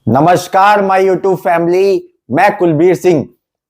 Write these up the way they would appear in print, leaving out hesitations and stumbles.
नमस्कार my YouTube family. मैं कुलबीर सिंह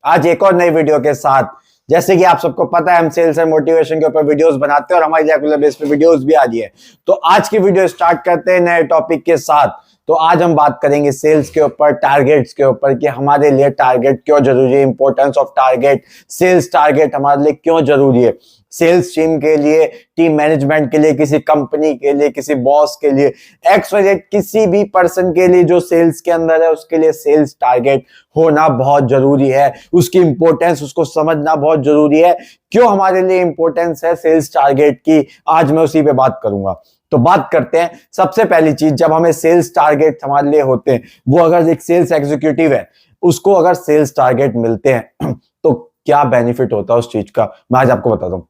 आज एक और नई वीडियो के साथ। जैसे कि आप सबको पता है हम सेल्स एंड मोटिवेशन के ऊपर वीडियोस बनाते हैं और हमारी रेगुलर बेस पे वीडियोस भी आ रही है। तो आज की वीडियो स्टार्ट करते हैं नए टॉपिक के साथ। तो आज हम बात करेंगे सेल्स के ऊपर, टारगेट्स के ऊपर कि हमारे लिए टारगेट क्यों जरूरी है, importance of target, sales target हमारे लिए क्यों जरूरी है, सेल्स टीम के लिए, टीम मैनेजमेंट के लिए, किसी कंपनी के लिए, किसी बॉस के लिए, XYZ किसी भी पर्सन के लिए जो सेल्स के अंदर है उसके लिए सेल्स टारगेट होना बहुत जरूरी है। उसकी इंपॉर्टेंस उसको समझना बहुत जरूरी है। क्यों हमारे लिए इंपॉर्टेंस है सेल्स टारगेट की, आज मैं उसी पे बात करूंगा। तो बात करते हैं। सबसे पहली चीज, जब हमें सेल्स टारगेट हमारे लिए होते हैं, वो अगर एक सेल्स एग्जीक्यूटिव है उसको अगर सेल्स टारगेट मिलते हैं तो क्या बेनिफिट होता है उस चीज का, मैं आज आपको बताता हूं।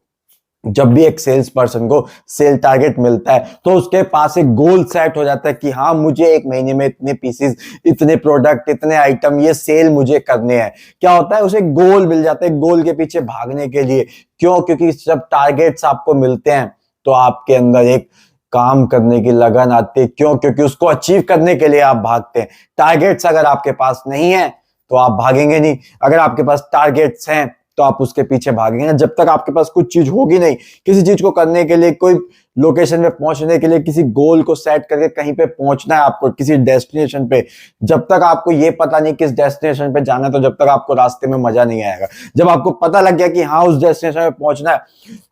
जब भी एक सेल्स पर्सन को सेल टारगेट मिलता है तो उसके पास एक गोल सेट हो जाता है कि हाँ, मुझे एक महीने में इतने पीसेस, इतने प्रोडक्ट, इतने आइटम ये सेल मुझे करने हैं। क्या होता है, उसे गोल मिल जाता है गोल के पीछे भागने के लिए। क्यों? क्योंकि जब टारगेट्स आपको मिलते हैं तो आपके अंदर एक काम करने की लगन आती है। क्यों? क्योंकि उसको अचीव करने के लिए आप भागते हैं। टारगेट्स अगर आपके पास नहीं है तो आप भागेंगे नहीं। अगर आपके पास टारगेट्स हैं तो आप उसके पीछे भागेंगे। जब तक आपके पास कुछ चीज होगी नहीं, किसी चीज को करने के लिए, कोई लोकेशन पे पहुंचने के लिए, किसी गोल को सेट करके कहीं पे पहुंचना है आपको, किसी डेस्टिनेशन पे, जब तक आपको ये पता नहीं किस डेस्टिनेशन पे जाना है, तो जब तक आपको रास्ते में मजा नहीं आएगा। जब आपको पता लग गया कि हाँ उस डेस्टिनेशन पे पहुंचना है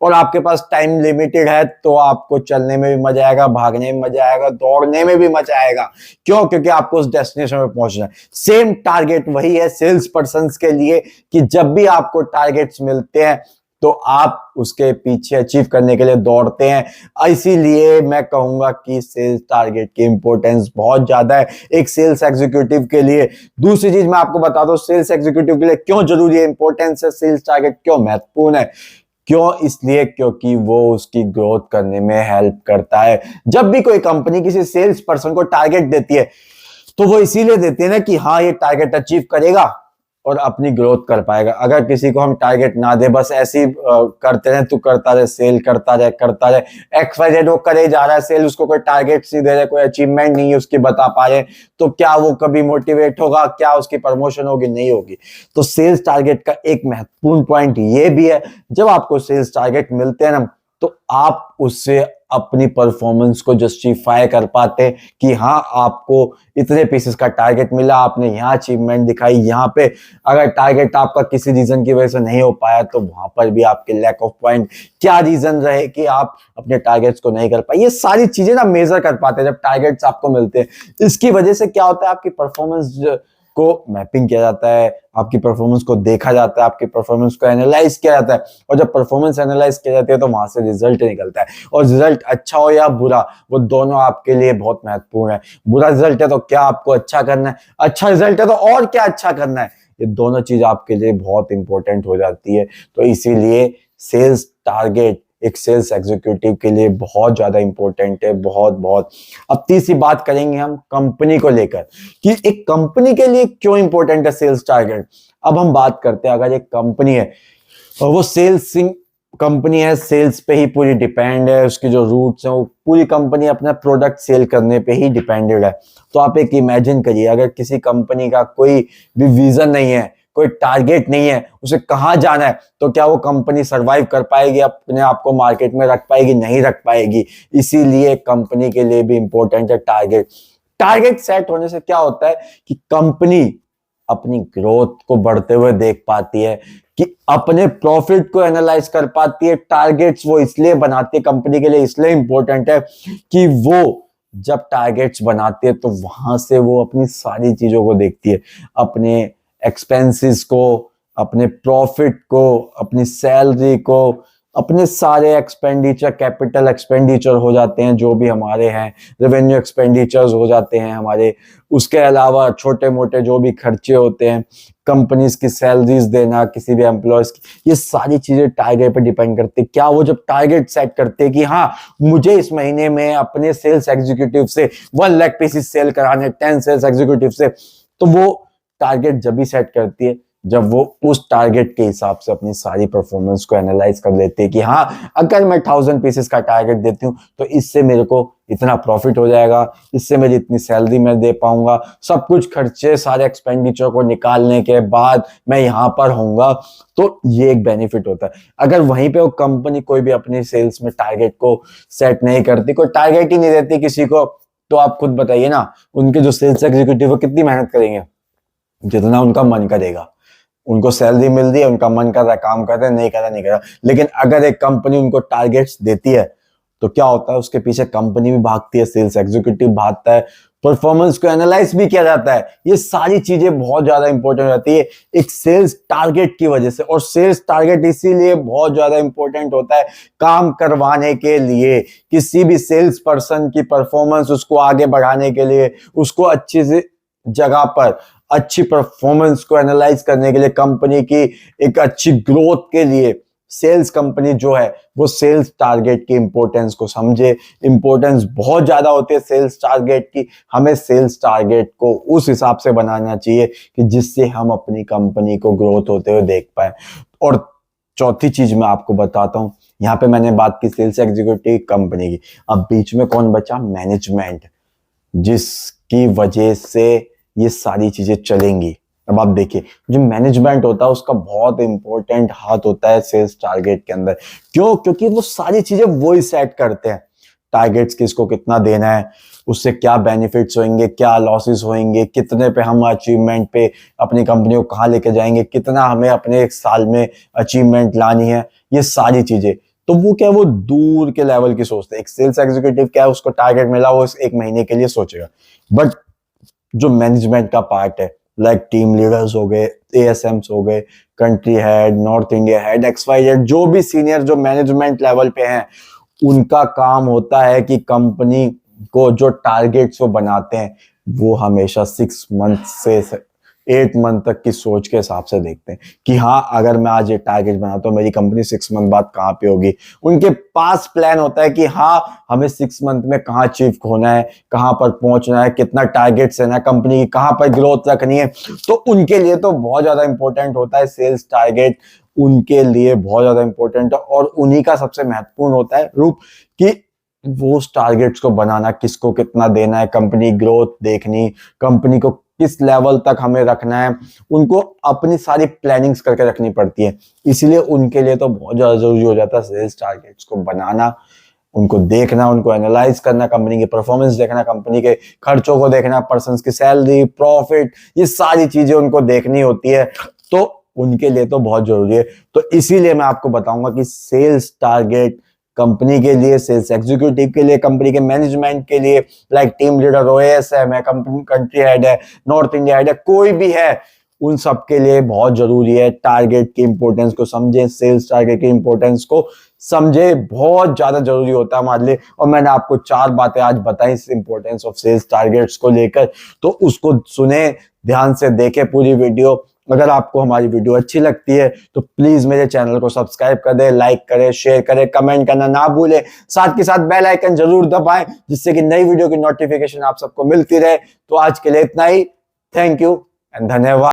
और आपके पास टाइम लिमिटेड है, तो आपको चलने में भी मजा आएगा, भागने में मजा आएगा, दौड़ने में भी मजा आएगा। क्यों? क्योंकि आपको उस डेस्टिनेशन पे पहुंचना है। सेम टारगेट वही है सेल्स पर्सन के लिए कि जब भी आपको टारगेट्स मिलते हैं तो आप उसके पीछे अचीव करने के लिए दौड़ते हैं। इसीलिए मैं कहूंगा कि सेल्स टारगेट की इंपॉर्टेंस बहुत ज्यादा है एक सेल्स एग्जीक्यूटिव के लिए। दूसरी चीज मैं आपको बता दूं, सेल्स एग्जीक्यूटिव के लिए क्यों जरूरी है, इंपॉर्टेंस है सेल्स टारगेट क्यों महत्वपूर्ण है। क्यों? इसलिए क्योंकि वो उसकी ग्रोथ करने में हेल्प करता है। जब भी कोई कंपनी किसी सेल्स पर्सन को टारगेट देती है तो वो इसीलिए देती है ना कि हाँ ये टारगेट अचीव करेगा और अपनी ग्रोथ कर पाएगा। अगर किसी को हम टारगेट ना दे, बस ऐसे ही करते रहे, तू करता रहे, सेल करता रहे, XYZ वो करे जा रहा है सेल, उसको कोई टारगेट नहीं दे रहे, कोई अचीवमेंट नहीं है उसकी बता पा रहे, तो क्या वो कभी मोटिवेट होगा? क्या उसकी प्रमोशन होगी? नहीं होगी। तो सेल्स टारगेट का एक महत्वपूर्ण पॉइंट ये भी है, जब आपको सेल्स टारगेट मिलते हैं ना तो आप उससे अपनी परफॉर्मेंस को जस्टिफाई कर पाते हैं कि हाँ आपको इतने पीसेस का टारगेट मिला, आपने यहाँ अचीवमेंट दिखाई, यहाँ पे अगर टारगेट आपका किसी रीजन की वजह से नहीं हो पाया तो वहां पर भी आपके लैक ऑफ पॉइंट क्या रीजन रहे कि आप अपने टारगेट्स को नहीं कर पाए, ये सारी चीजें ना मेजर कर पाते हैं जब टारगेट्स आपको मिलते हैं। इसकी वजह से क्या होता है, आपकी परफॉर्मेंस को मैपिंग किया जाता है, आपकी परफॉर्मेंस को देखा जाता है, आपकी परफॉर्मेंस को एनालाइज किया जाता है, और जब परफॉर्मेंस एनालाइज किया जाती है तो वहां से रिजल्ट निकलता है। और रिजल्ट अच्छा हो या बुरा, वो दोनों आपके लिए बहुत महत्वपूर्ण है। बुरा रिजल्ट है तो क्या आपको अच्छा करना है, अच्छा रिजल्ट है तो और क्या अच्छा करना है, ये दोनों चीज आपके लिए बहुत इंपॉर्टेंट हो जाती है। तो इसीलिए सेल्स टारगेट एक सेल्स एग्जीक्यूटिव के लिए बहुत ज्यादा इंपॉर्टेंट है, बहुत बहुत। अब तीसरी बात करेंगे हम कंपनी को लेकर कि एक कंपनी के लिए क्यों इंपॉर्टेंट है सेल्स टारगेट। अब हम बात करते हैं, अगर एक कंपनी है और वो सेल्स कंपनी है, सेल्स पे ही पूरी डिपेंड है, उसकी जो रूट्स हैं वो पूरी कंपनी अपना प्रोडक्ट सेल करने पे ही डिपेंडेड है। तो आप एक इमेजिन करिए, अगर किसी कंपनी का कोई भी विजन नहीं है, कोई टारगेट नहीं है, उसे कहां जाना है, तो क्या वो कंपनी सरवाइव कर पाएगी, अपने आप को मार्केट में रख पाएगी? नहीं रख पाएगी। इसीलिए कंपनी के लिए भी इंपॉर्टेंट है टारगेट। टारगेट सेट होने से क्या होता है कि कंपनी अपनी ग्रोथ को बढ़ते हुए देख पाती है, कि अपने प्रॉफिट को एनालाइज कर पाती है। टारगेट्स वो इसलिए बनाती है, कंपनी के लिए इसलिए इंपॉर्टेंट है कि वो जब टारगेट्स बनाती है तो वहां से वो अपनी सारी चीजों को देखती है, अपने एक्सपेंसेस को, अपने प्रॉफिट को, अपनी सैलरी को, अपने सारे एक्सपेंडिचर, कैपिटल एक्सपेंडिचर हो जाते हैं जो भी हमारे हैं, रेवेन्यू एक्सपेंडिचर्स हो जाते हैं हमारे, उसके अलावा छोटे मोटे जो भी खर्चे होते हैं, कंपनीज की सैलरीज देना किसी भी एम्प्लॉयज की, ये सारी चीजें टारगेट पे डिपेंड करती है। क्या वो जब टारगेट सेट करते हैं कि हाँ मुझे इस महीने में अपने सेल्स एग्जीक्यूटिव से 1 लाख पीसेस सेल कराने, 10 सेल्स एग्जीक्यूटिव से, तो वो टारगेट जब भी सेट करती है जब वो उस टारगेट के हिसाब से अपनी सारी परफॉर्मेंस को एनालाइज कर लेते हैं कि हाँ अगर मैं 1000 पीसेस का टारगेट देती हूँ तो इससे मेरे को इतना प्रॉफिट हो जाएगा, इससे मेरी इतनी सैलरी मैं दे पाऊंगा, सब कुछ खर्चे सारे एक्सपेंडिचर को निकालने के बाद मैं यहाँ पर होऊंगा। तो ये एक बेनिफिट होता है। अगर वहीं पे वो कंपनी कोई भी अपनी सेल्स में टारगेट को सेट नहीं करती, कोई टारगेट ही नहीं देती किसी को, तो आप खुद बताइए ना, उनके जो सेल्स एग्जीक्यूटिव वो कितनी मेहनत करेंगे? जितना उनका मन करेगा। उनको सैलरी मिल रही है, उनका मन कर रहा है, काम कर रहे हैं, नहीं कर रहा नहीं कर रहा। लेकिन अगर एक कंपनी उनको टारगेट्स देती है तो क्या होता है, उसके पीछे कंपनी भी भागती है, सेल्स एग्जीक्यूटिव भागता है, परफॉर्मेंस को एनालाइज भी किया जाता है। ये सारी चीजें बहुत ज्यादा इंपॉर्टेंट रहती है एक सेल्स टारगेट की वजह से। और सेल्स टारगेट इसीलिए बहुत ज्यादा इंपॉर्टेंट होता है काम करवाने के लिए, किसी भी सेल्स पर्सन की परफॉर्मेंस उसको आगे बढ़ाने के लिए, उसको अच्छी से जगह पर अच्छी परफॉर्मेंस को एनालाइज करने के लिए, कंपनी की एक अच्छी ग्रोथ के लिए सेल्स कंपनी जो है वो सेल्स टारगेट की इंपॉर्टेंस को समझे। इंपॉर्टेंस बहुत ज्यादा होती है सेल्स टारगेट की। हमें सेल्स टारगेट को उस हिसाब से बनाना चाहिए कि जिससे हम अपनी कंपनी को ग्रोथ होते हुए देख पाए। और चौथी चीज मैं आपको बताता हूं, यहाँ पे मैंने बात की सेल्स एग्जीक्यूटिव कंपनी की, अब बीच में कौन बचा? मैनेजमेंट, जिसकी वजह से ये सारी चीजें चलेंगी। अब आप देखिए, जो मैनेजमेंट होता है उसका बहुत इंपॉर्टेंट हाथ होता है सेल्स टारगेट के अंदर। क्यों? क्योंकि वो सारी चीजें वो ही सेट करते हैं। टारगेट्स किसको कितना देना है, उससे क्या बेनिफिट्स होंगे, क्या लॉसेस होंगे, कितने पे हम अचीवमेंट पे अपनी कंपनी को कहाँ लेके जाएंगे, कितना हमें अपने एक साल में अचीवमेंट लानी है, ये सारी चीजें। तो वो क्या है, वो दूर के लेवल की सोचते हैं। एक सेल्स एग्जीक्यूटिव क्या है, उसको टारगेट मिला, वो इस एक महीने के लिए सोचेगा। बट जो मैनेजमेंट का पार्ट है, लाइक टीम लीडर्स हो गए, एएसएम्स हो गए, country head, north India head, XYZ, जो भी सीनियर जो मैनेजमेंट लेवल पे हैं, उनका काम होता है कि कंपनी को जो टारगेट्स वो बनाते हैं वो हमेशा 6 मंथ से 8 मंथ तक की सोच के हिसाब से देखते हैं कि हाँ, अगर मैं आज ये टारगेट बनाता हूँ, मेरी कंपनी 6 मंथ बाद कहाँ पे होगी। उनके पास प्लान होता है कि हाँ, हमें 6 मंथ में कहाँ अचीव होना है, कहाँ पर पहुंचना है, कितना टारगेट है ना, कंपनी की कहाँ पर ग्रोथ रखनी है। तो उनके लिए तो बहुत ज्यादा इंपॉर्टेंट होता है सेल्स टारगेट, उनके लिए बहुत ज्यादा इंपॉर्टेंट है। और उन्हीं का सबसे महत्वपूर्ण होता है रूप कि वो टारगेट्स को बनाना, किसको कितना देना है, कंपनी ग्रोथ देखनी, कंपनी को किस लेवल तक हमें रखना है, उनको अपनी सारी प्लानिंग्स करके रखनी पड़ती है। इसीलिए उनके लिए तो बहुत ज्यादा जरूरी हो जाता है सेल्स टारगेट्स को बनाना, उनको देखना, उनको एनालाइज करना, कंपनी की परफॉर्मेंस देखना, कंपनी के खर्चों को देखना, पर्सन की सैलरी, प्रॉफिट, ये सारी चीजें उनको देखनी होती है। तो उनके लिए तो बहुत जरूरी है। तो इसीलिए मैं आपको बताऊंगा कि सेल्स टारगेट कंपनी के लिए, सेल्स एग्जीक्यूटिव के लिए, कंपनी के मैनेजमेंट के लिए, लाइक टीम लीडर, OASM है, कंपनी कंट्री हेड है, नॉर्थ इंडिया हेड है, कोई भी है, उन सब के लिए बहुत जरूरी है टारगेट की इंपॉर्टेंस को समझें, सेल्स टारगेट की इंपॉर्टेंस को समझे, बहुत ज्यादा जरूरी होता है हमारे लिए। और मैंने आपको 4 बातें आज बताई इस इंपॉर्टेंस ऑफ सेल्स टारगेट्स को लेकर, तो उसको सुने, ध्यान से देखे पूरी वीडियो। अगर आपको हमारी वीडियो अच्छी लगती है तो प्लीज मेरे चैनल को सब्सक्राइब कर दे, लाइक करें, शेयर करें, कमेंट करना ना भूलें, साथ के साथ बेल आइकन जरूर दबाएं जिससे कि नई वीडियो की नोटिफिकेशन आप सबको मिलती रहे। तो आज के लिए इतना ही। थैंक यू एंड धन्यवाद।